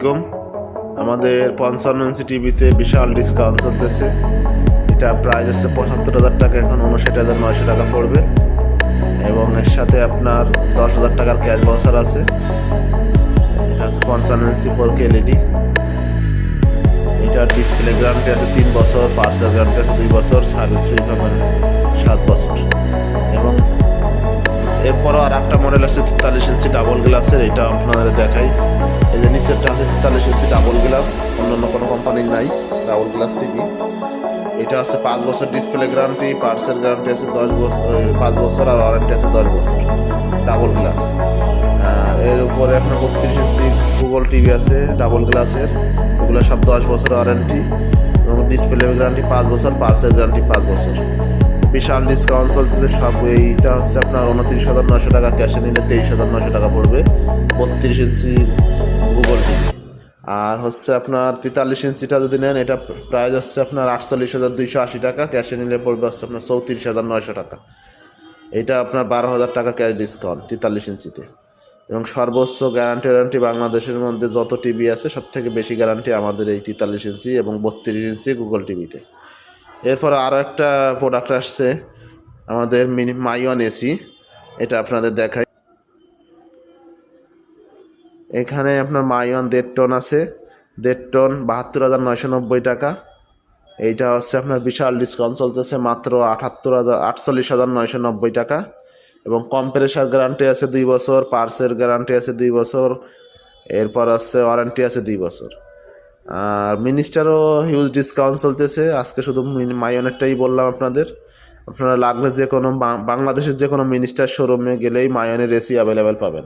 আলাইকুম। আমাদের 55 ইঞ্চি টিভিতে বিশাল ডিসকাউন্ট চলতেছে। এটা প্রাইস হচ্ছে ৭৫,০০০ টাকা, এখন ৫৯,৯০০ টাকা পড়বে এবং এর সাথে আপনার ১০,০০০ টাকার ক্যাশ ভাউচার আছে। এটা হচ্ছে 55 ইঞ্চি 4K LED। এটার ডিসপ্লে গ্যারান্টি আছে ৩ বছর, পার্সেল গ্যারান্টি আছে 2 বছর, সার্ভিস ফ্রি পাবেন 7 বছর। এবং এরপরও আর একটা মডেল আছে ৪৩ ইঞ্চি ডাবল গ্লাসের, এটা আপনাদের দেখাই। এই যে নিচেরটা আছে ৪৩ ইঞ্চি ডাবল গ্লাস, অন্যান্য কোনো কোম্পানির নাই ডাবল গ্লাস টিভি। এটা আছে 5 বছর ডিসপ্লে গ্যারান্টি, পার্সেল গ্যারান্টি আছে 5 বছর আর ওয়ারেন্টি আছে 10 বছর, ডাবল গ্লাস। আর এর উপরে আপনার ৩২ ইঞ্চি গুগল টিভি আছে ডাবল গ্লাসের, এগুলো সব 10 বছর ওয়ারেন্টি এবং ডিসপ্লে গ্যারান্টি 5 বছর, পার্সেল গ্যারান্টি 5 বছর। বিশাল ডিসকাউন্ট চলতেছে সব। এইটা হচ্ছে আপনার ২৯,৯০০ টাকা, ক্যাশে নিলে ২৩,৯০০ টাকা পড়বে ৩২ ইঞ্চি গুগল টিভি। আর হচ্ছে আপনার ৪৩ ইঞ্চিটা যদি নেন, এটা প্রাইস হচ্ছে আপনার ৪৮,২৮০ টাকা, ক্যাশে নিলে পড়বে হচ্ছে আপনার ৩৪,৯০০ টাকা। এইটা আপনার ১২,০০০ টাকা ক্যাশ ডিসকাউন্ট ৪৩ ইঞ্চিতে। এবং সর্বোচ্চ গ্যারান্টি বাংলাদেশের মধ্যে যত টিভি আছে সব থেকে বেশি গ্যারান্টি আমাদের এই ৪৩ ইঞ্চি এবং ৩২ ইঞ্চি গুগল টিভিতে। এরপর আরও একটা প্রোডাক্ট আসছে আমাদের মাইওয়ান এসি, এটা আপনাদের দেখাই। এখানে আপনার মাইওয়ান ১.৫ টন আছে, ১.৫ টন ৭২,৯৯০ টাকা। এইটা হচ্ছে আপনার বিশাল ডিসকাউন্ট চলতেছে মাত্র ৪৮,৯৯০ টাকা। এবং কম্প্রেসার গ্যারান্টি আছে 2 বছর, পার্সের গ্যারান্টি আছে 2 বছর, এরপর আছে ওয়ারেন্টি আছে 2 বছর। আর মিনিস্টারও হিউজ ডিসকাউন্ট চলতেছে। আজকে শুধু মাইওয়ানেরটাই বললাম আপনাদের। আপনারা লাগলে যে কোনো বাংলাদেশের যে কোনো মিনিস্টার শোরুমে গেলেই মাইওয়ানের এসি অ্যাভেলেবেল পাবেন।